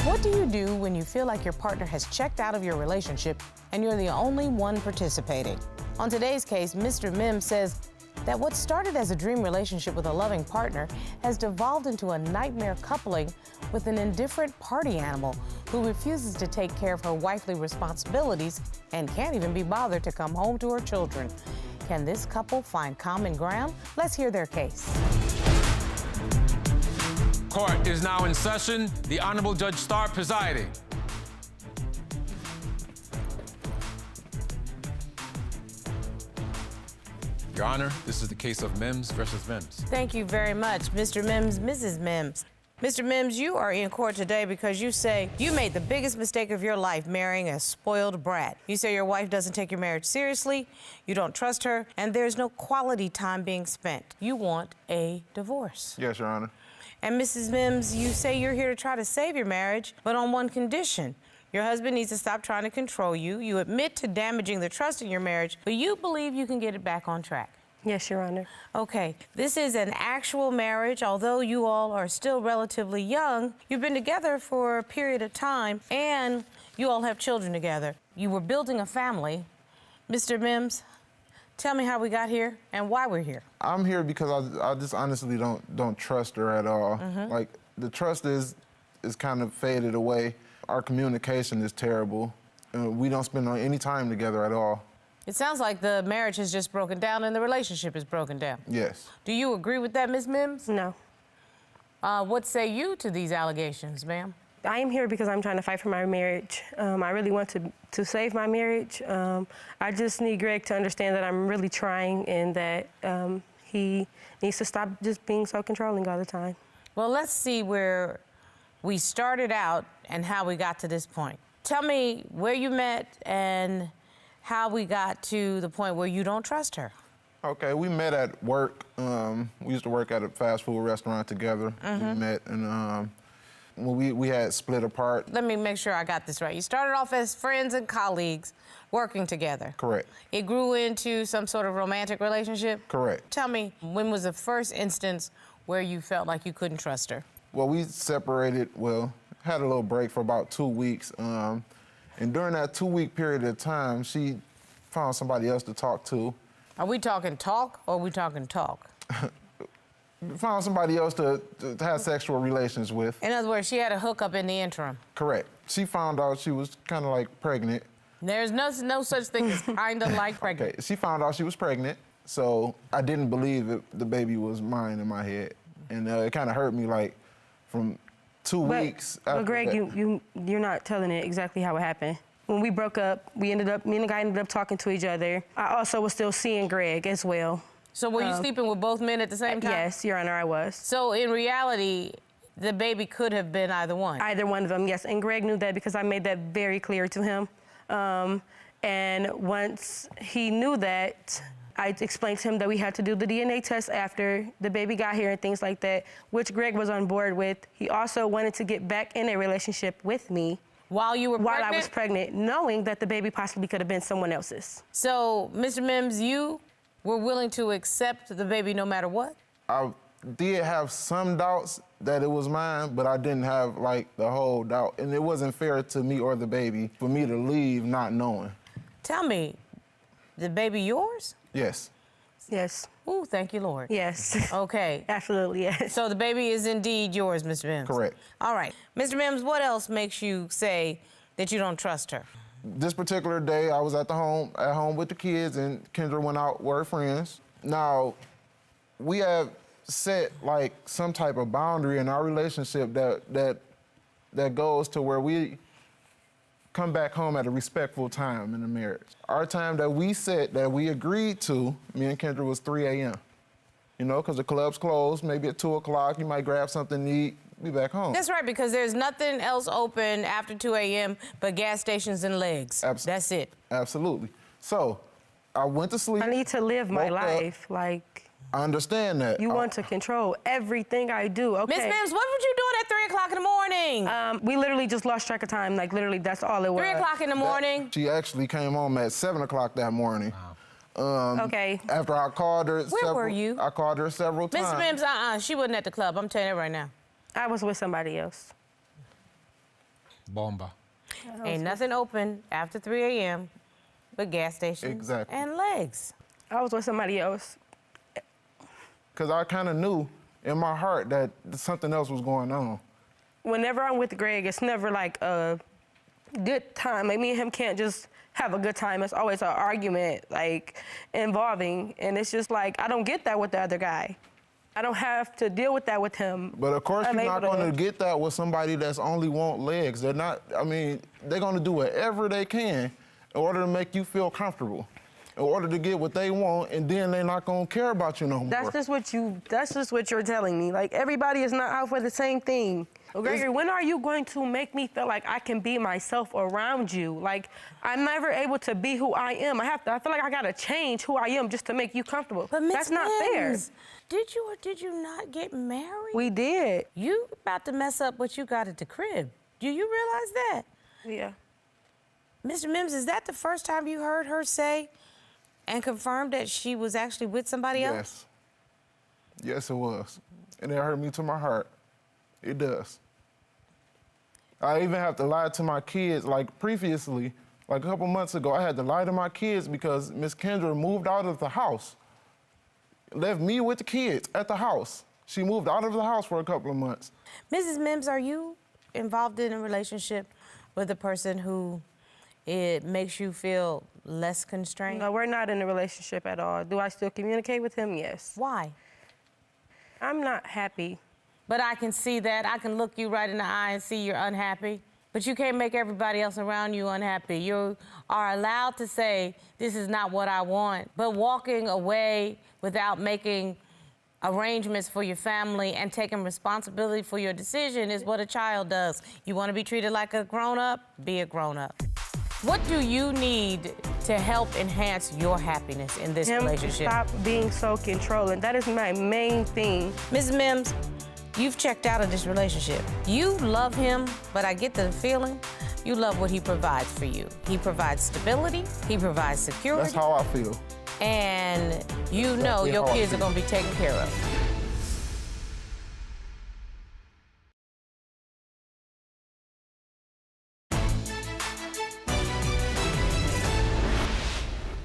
What do you do when you feel like your partner has checked out of your relationship and you're the only one participating? On today's case, Mr. Mims says that what started as a dream relationship with a loving partner has devolved into a nightmare coupling with an indifferent party animal who refuses to take care of her wifely responsibilities and can't even be bothered to come home to her children. Can this couple find common ground? Let's hear their case. Court is now in session. The Honorable Judge Starr presiding. Your Honor, this is the case of Mims versus Mims. Thank you very much, Mr. Mims, Mrs. Mims. Mr. Mims, you are in court today because you say you made the biggest mistake of your life marrying a spoiled brat. You say your wife doesn't take your marriage seriously, you don't trust her, and there's no quality time being spent. You want a divorce. Yes, Your Honor. And Mrs. Mims, you say you're here to try to save your marriage, but on one condition. Your husband needs to stop trying to control you. You admit to damaging the trust in your marriage, but you believe you can get it back on track. Yes, Your Honor. Okay, this is an actual marriage. Although you all are still relatively young, you've been together for a period of time, and you all have children together. You were building a family. Mr. Mims, tell me how we got here and why we're here. I'm here because I just honestly don't trust her at all. Like, the trust is kind of faded away. Our communication is terrible. We don't spend any time together at all. It sounds like the marriage has just broken down and the relationship is broken down. Yes. Do you agree with that, Ms. Mims? No. What say you to these allegations, ma'am? I am here because I'm trying to fight for my marriage. I really want to save my marriage. I just need Greg to understand that I'm really trying and that he needs to stop just being so controlling all the time. Well, let's see where we started out and how we got to this point. Tell me where you met and how we got to the point where you don't trust her. Okay, we met at work. We used to work at a fast food restaurant together. We met, and when we had split apart. Let me make sure I got this right. You started off as friends and colleagues working together. Correct. It grew into some sort of romantic relationship? Correct. Tell me, when was the first instance where you felt like you couldn't trust her? Well, we separated, had a little break for about 2 weeks. And during that 2-week period of time, she found somebody else to talk to. Are we talking talk or are we talking talk? Found somebody else to have sexual relations with. In other words, she had a hookup in the interim. Correct. She found out she was kind of like pregnant. There's no such thing as kind of like pregnant. Okay, she found out she was pregnant, so I didn't believe the baby was mine in my head. And it kind of hurt me, like, from 2 weeks. But Greg, you're not telling it exactly how it happened. When we broke up, me and the guy ended up talking to each other. I also was still seeing Greg as well. So were you sleeping with both men at the same time? Yes, Your Honor, I was. So in reality, the baby could have been either one? Either one of them, yes. And Greg knew that because I made that very clear to him. And once he knew that, I explained to him that we had to do the DNA test after the baby got here and things like that, which Greg was on board with. He also wanted to get back in a relationship with me. While you were pregnant? While I was pregnant, knowing that the baby possibly could have been someone else's. So, Mr. Mims, you were willing to accept the baby no matter what? I did have some doubts that it was mine, but I didn't have, like, the whole doubt. And it wasn't fair to me or the baby for me to leave not knowing. Tell me, the baby yours? Yes. Yes. Ooh, thank you, Lord. Yes. Okay. Absolutely, yes. So the baby is indeed yours, Mr. Mims? Correct. All right. Mr. Mims, what else makes you say that you don't trust her? This particular day, I was at home with the kids, and Kendra went out with her friends. Now, we have set, like, some type of boundary in our relationship that goes to where we come back home at a respectful time in the marriage. Our time that we set, that we agreed to, me and Kendra, was 3 a.m. You know, because the club's closed, maybe at 2 o'clock, you might grab something to eat, be back home. That's right, because there's nothing else open after 2 a.m. but gas stations and legs. That's it. Absolutely. So, I went to sleep. I need to live my life, like... I understand that. You want to control everything I do, okay? Miss Mims, what were you doing at 3 o'clock in the morning? We literally just lost track of time. Like, literally, that's all it was. 3 o'clock in the morning? She actually came home at 7 o'clock that morning. Wow. Okay. After I called her Where were you? I called her several times. Miss Mims, she wasn't at the club. I'm telling you right now. I was with somebody else. Bomba. Ain't nothing open after 3 a.m. but gas stations Exactly. and legs. I was with somebody else. Because I kind of knew in my heart that something else was going on. Whenever I'm with Greg, it's never like a good time. Like, me and him can't just have a good time. It's always an argument, like, involving. And it's just like, I don't get that with the other guy. I don't have to deal with that with him. But of course, I'm you're not able going to get that with somebody that's only want legs. They're not, I mean, they're going to do whatever they can in order to make you feel comfortable, in order to get what they want, and then they're not going to care about you no more. That's just what you're telling me. Like, everybody is not out for the same thing. Gregory, when are you going to make me feel like I can be myself around you? Like, I'm never able to be who I am. I feel like I gotta change who I am just to make you comfortable. But Ms. That's not fair. Mims, did you or did you not get married? We did. You about to mess up what you got at the crib. Do you realize that? Yeah. Mr. Mims, is that the first time you heard her say and confirm that she was actually with somebody else? Yes. Yes, it was. And it hurt me to my heart. It does. I even have to lie to my kids. Like previously, like a couple months ago, I had to lie to my kids because Miss Kendra moved out of the house. Left me with the kids at the house. She moved out of the house for a couple of months. Mrs. Mims, are you involved in a relationship with a person who it makes you feel less constrained? No, we're not in a relationship at all. Do I still communicate with him? Yes. Why? I'm not happy. But I can see that. I can look you right in the eye and see you're unhappy. But you can't make everybody else around you unhappy. You are allowed to say, this is not what I want. But walking away without making arrangements for your family and taking responsibility for your decision is what a child does. You want to be treated like a grown-up? Be a grown-up. What do you need to help enhance your happiness in this relationship? Stop being so controlling. That is my main thing. Mrs. Mims, you've checked out of this relationship. You love him, but I get the feeling you love what he provides for you. He provides stability, he provides security. That's how I feel. And you know your kids are gonna be taken care of.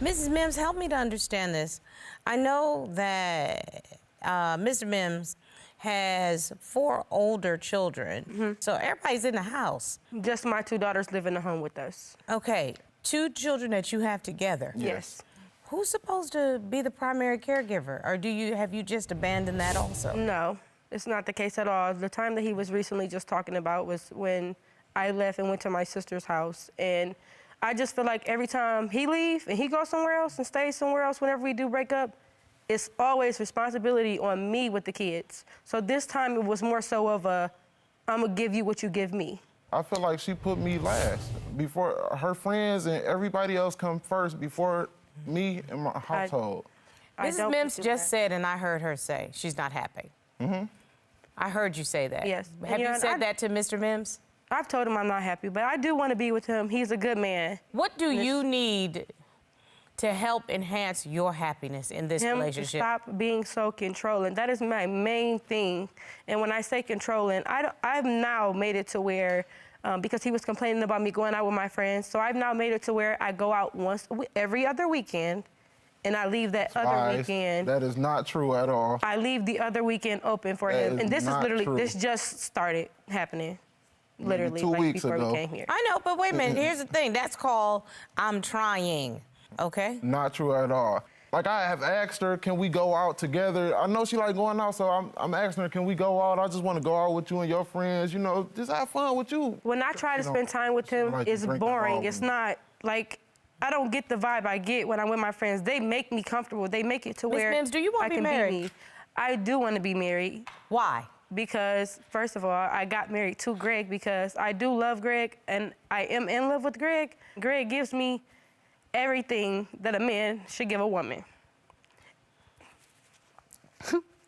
Mrs. Mims, help me to understand this. I know that Mr. Mims has 4 older children, so everybody's in the house. Just my 2 daughters live in the home with us. Okay, 2 children that you have together. Yes. Who's supposed to be the primary caregiver, or have you just abandoned that also? No, it's not the case at all. The time that he was recently just talking about was when I left and went to my sister's house, and I just feel like every time he leaves and he goes somewhere else and stays somewhere else whenever we do break up, it's always responsibility on me with the kids. So this time it was more so of a, I'm gonna give you what you give me. I feel like she put me last. Before her friends and everybody else come first before me and my household. Mrs. Mims just said, and I heard her say, she's not happy. I heard you say that. Yes. Have you said that to Mr. Mims? I've told him I'm not happy, but I do want to be with him. He's a good man. What do you need to help enhance your happiness in this relationship? Stop being so controlling. That is my main thing. And when I say controlling, I've now made it to where, because he was complaining about me going out with my friends, so I've now made it to where I go out every other weekend, and I leave that other weekend. That is not true at all. I leave the other weekend open for him. And this is literally, this just started happening. Literally, 2 like weeks before ago. we came here. I know, but wait a minute. Here's the thing. That's called I'm trying, okay? Not true at all. Like, I have asked her, can we go out together? I know she like going out, so I'm asking her, can we go out? I just want to go out with you and your friends, you know, just have fun with you. When I try to spend time with him, like it's drinking boring. all It's week. not, like, I don't get the vibe I get when I'm with my friends. They make me comfortable. They make it to where Mims, do you want I to be can married? be me. I do want to be married. Why? Because, first of all, I got married to Greg because I do love Greg, and I am in love with Greg. Greg gives me everything that a man should give a woman.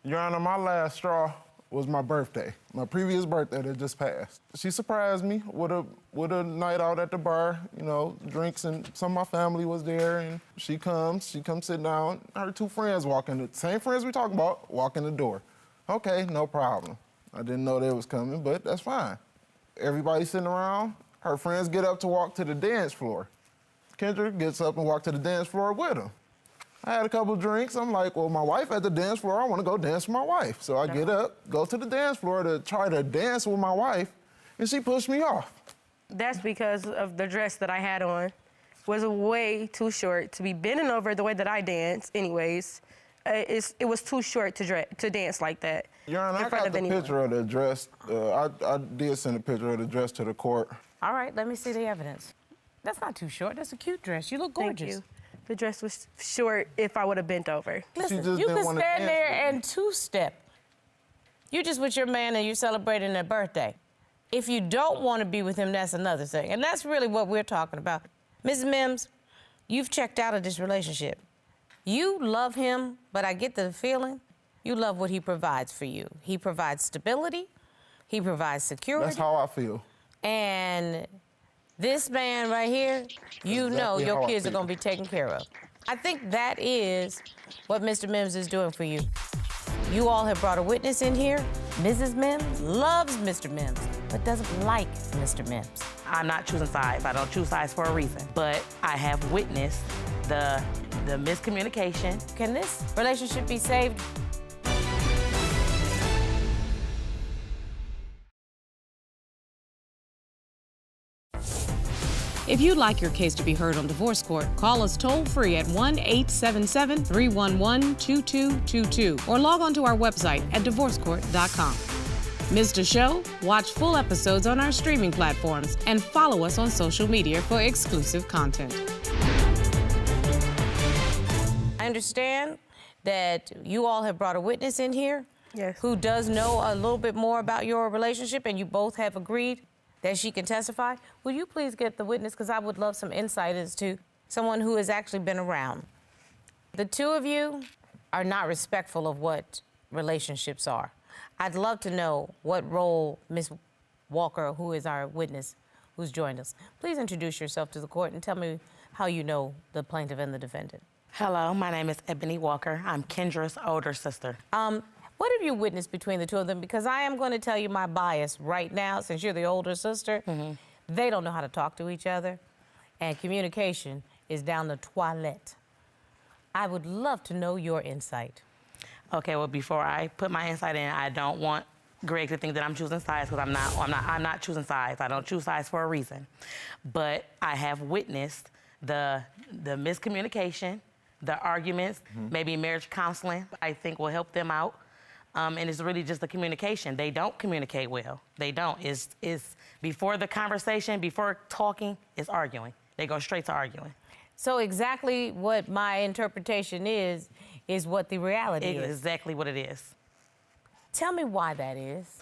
Your Honor, my last straw was my birthday, my previous birthday that just passed. She surprised me with a night out at the bar, you know, drinks, and some of my family was there, and she comes sit down. Her 2 friends walk in, the same friends we talking about, walk in the door. Okay, no problem. I didn't know they was coming, but that's fine. Everybody sitting around, Her friends get up to walk to the dance floor. Kendra gets up and walks to the dance floor with them. I had a couple drinks. I'm like, well, my wife at the dance floor, I want to go dance with my wife. So I get up, go to the dance floor to try to dance with my wife, and she pushed me off. That's because of the dress that I had on was way too short to be bending over the way that I dance anyways. It was too short to dance like that. Your Honor, I got the picture of the dress. I did send a picture of the dress to the court. All right, let me see the evidence. That's not too short. That's a cute dress. You look gorgeous. Thank you. The dress was short if I would have bent over. Listen, just you didn't can wanna stand dance there with and two-step. You just with your man and you're celebrating their birthday. If you don't want to be with him, that's another thing. And that's really what we're talking about. Mrs. Mims, you've checked out of this relationship. You love him, but I get the feeling you love what he provides for you. He provides stability. He provides security. That's how I feel. And this man right here, you know Exactly your how I kids are feel. going to be taken care of. I think that is what Mr. Mims is doing for you. You all have brought a witness in here. Mrs. Mims loves Mr. Mims, but doesn't like Mr. Mims. I'm not choosing sides. I don't choose sides for a reason. But I have witnessed the miscommunication. Can this relationship be saved? If you'd like your case to be heard on divorce court, call us toll-free at 1-877-311-2222 or log on to our website at divorcecourt.com. Missed a show? Watch full episodes on our streaming platforms and follow us on social media for exclusive content. I understand that you all have brought a witness in here who does know a little bit more about your relationship, and you both have agreed that she can testify. Will you please get the witness, because I would love some insight as to someone who has actually been around. The two of you are not respectful of what relationships are. I'd love to know what role Ms. Walker, who is our witness, who's joined us. Please introduce yourself to the court and tell me how you know the plaintiff and the defendant. Hello, my name is Ebony Walker. I'm Kendra's older sister. What have you witnessed between the two of them? Because I am going to tell you my bias right now, since you're the older sister. They don't know how to talk to each other, and communication is down the toilet. I would love to know your insight. Okay, well, before I put my insight in, I don't want Greg to think that I'm choosing sides, because I'm not choosing sides. I don't choose sides for a reason. But I have witnessed the miscommunication, the arguments, maybe marriage counseling, I think will help them out. And it's really just the communication. They don't communicate well. They don't. It's before the conversation, before talking, it's arguing. They go straight to arguing. So exactly what my interpretation is what the reality is. Exactly what it is. Tell me why that is.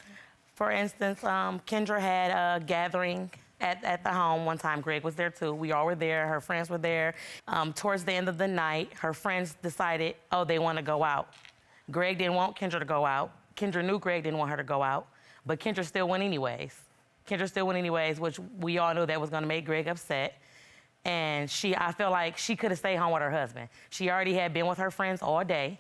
For instance, Kendra had a gathering at the home one time. Greg was there too. We all were there. Her friends were there. Towards the end of the night, her friends decided, oh, they want to go out. Greg didn't want Kendra to go out. Kendra knew Greg didn't want her to go out, but Kendra still went anyways. Which we all knew that was going to make Greg upset. And I feel like she could have stayed home with her husband. She already had been with her friends all day.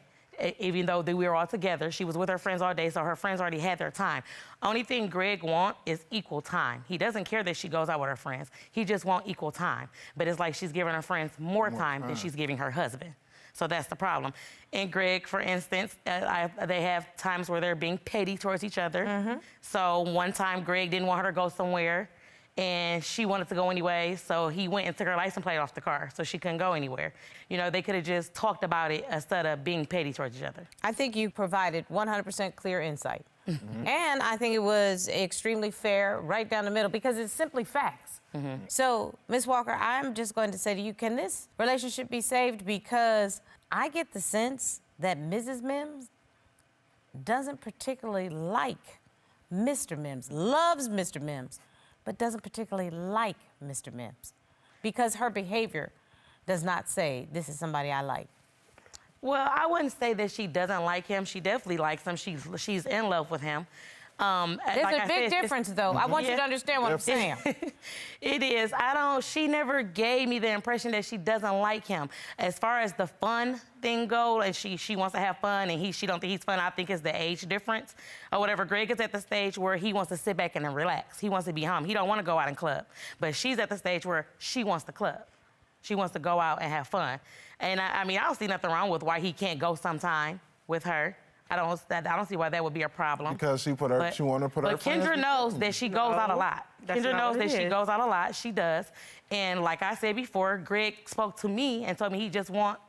Even though we were all together, she was with her friends all day, so her friends already had their time. Only thing Greg wants is equal time. He doesn't care that she goes out with her friends. He just wants equal time. But it's like she's giving her friends more time than she's giving her husband. So that's the problem. And Greg, for instance, they have times where they're being petty towards each other. So one time Greg didn't want her to go somewhere, and she wanted to go anyway, so he went and took her license plate off the car, so she couldn't go anywhere. You know, they could have just talked about it instead of being petty towards each other. I think you provided 100% clear insight. And I think it was extremely fair, right down the middle, because it's simply facts. So, Ms. Walker, I'm just going to say to you, can this relationship be saved? Because I get the sense that Mrs. Mims doesn't particularly like Mr. Mims, loves Mr. Mims, but doesn't particularly like Mr. Mims, because her behavior does not say, this is somebody I like. Well, I wouldn't say that she doesn't like him. She definitely likes him. She's in love with him. There's a big difference, though. I want you to understand what I'm saying. It is. She never gave me the impression that she doesn't like him. As far as the fun thing goes, and she wants to have fun, and she don't think he's fun, I think it's the age difference or whatever. Greg is at the stage where he wants to sit back and relax. He wants to be home. He don't want to go out and club. But she's at the stage where she wants to club. She wants to go out and have fun. And I mean, I don't see nothing wrong with why he can't go sometime with her. I don't see why that would be a problem. Because she wanted to put her But friends Kendra knows that she goes out a lot. Kendra knows that she goes out a lot. She does. And like I said before, Greg spoke to me and told me he just wants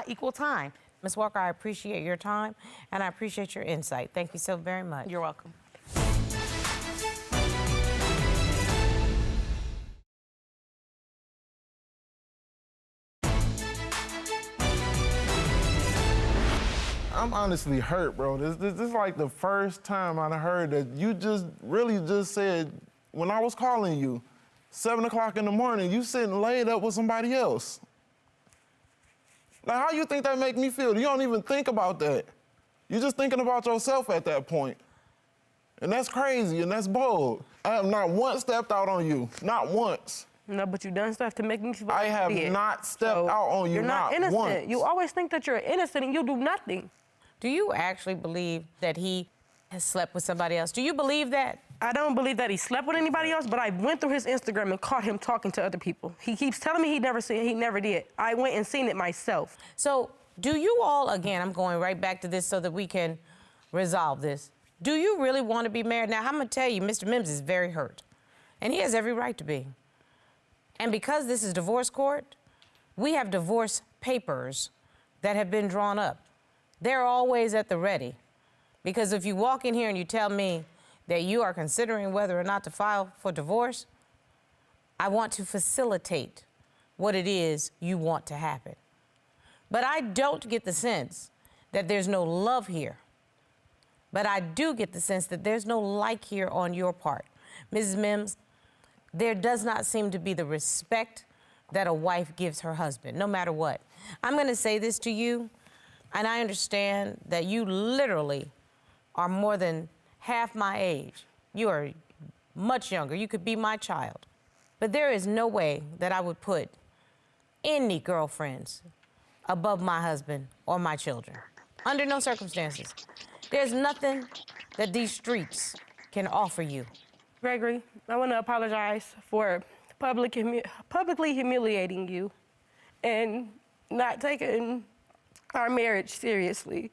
equal time. Ms. Walker, I appreciate your time, and I appreciate your insight. Thank you so very much. You're welcome. I'm honestly hurt, bro. This is like the first time I heard that you really just said, when I was calling you, 7 o'clock in the morning, you sitting laid up with somebody else. Like, how you think that make me feel? You don't even think about that. You're just thinking about yourself at that point. And that's crazy, and that's bold. I have not once stepped out on you, not once. No, but you done stuff to make me feel I have idiot. not stepped out on you, You're not innocent. once. You always think that you're innocent and you do nothing. Do you actually believe that he has slept with somebody else? Do you believe that? I don't believe that he slept with anybody else, but I went through his Instagram and caught him talking to other people. He keeps telling me he never did. I went and seen it myself. So do you all, again, I'm going right back to this so that we can resolve this. Do you really want to be married? Now, I'm going to tell you, Mr. Mims is very hurt, and he has every right to be. And because this is divorce court, we have divorce papers that have been drawn up. They're always at the ready. Because if you walk in here and you tell me that you are considering whether or not to file for divorce, I want to facilitate what it is you want to happen. But I don't get the sense that there's no love here. But I do get the sense that there's no like here on your part. Mrs. Mims, there does not seem to be the respect that a wife gives her husband, no matter what. I'm going to say this to you, and I understand that you literally are more than half my age. You are much younger. You could be my child. But there is no way that I would put any girlfriends above my husband or my children. Under no circumstances. There's nothing that these streets can offer you. Gregory, I want to apologize for publicly humiliating you and not taking our marriage seriously.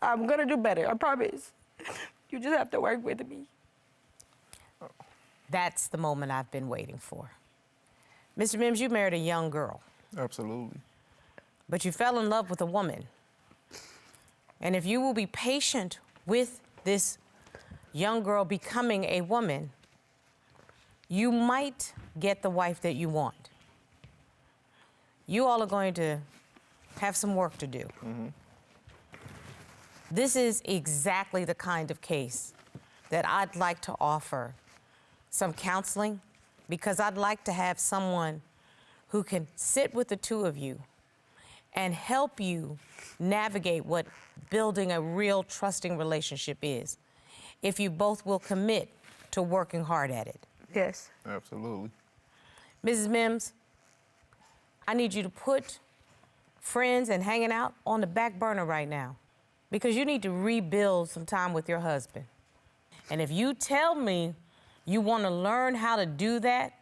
I'm going to do better, I promise. You just have to work with me. That's the moment I've been waiting for. Mr. Mims, you married a young girl. Absolutely. But you fell in love with a woman. And if you will be patient with this young girl becoming a woman, you might get the wife that you want. You all are going to have some work to do. Mm-hmm. This is exactly the kind of case that I'd like to offer some counseling, because I'd like to have someone who can sit with the two of you and help you navigate what building a real trusting relationship is, if you both will commit to working hard at it. Yes. Absolutely. Mrs. Mims, I need you to put friends and hanging out on the back burner right now, because you need to rebuild some time with your husband. And if you tell me you want to learn how to do that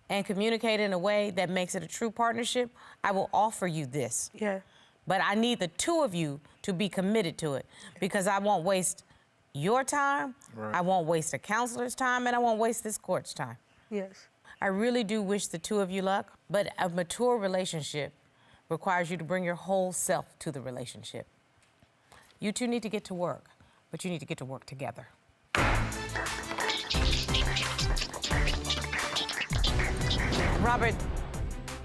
and communicate in a way that makes it a true partnership, I will offer you this. Yeah. But I need the two of you to be committed to it, because I won't waste your time, right. I won't waste a counselor's time, and I won't waste this court's time. Yes. I really do wish the two of you luck, but a mature relationship requires you to bring your whole self to the relationship. You two need to get to work, but you need to get to work together. Robert,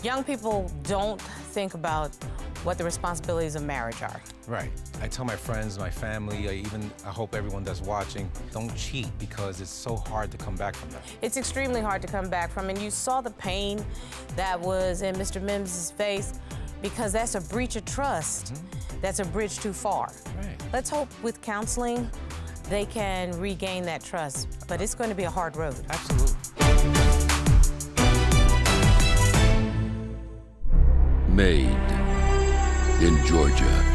young people don't think about what the responsibilities of marriage are. Right. I tell my friends, my family, I hope everyone that's watching, don't cheat, because it's so hard to come back from that. It's extremely hard to come back from, and you saw the pain that was in Mr. Mims' face, because that's a breach of trust. Mm-hmm. That's a bridge too far. Right. Let's hope with counseling they can regain that trust. But it's going to be a hard road. Absolutely. Made in Georgia.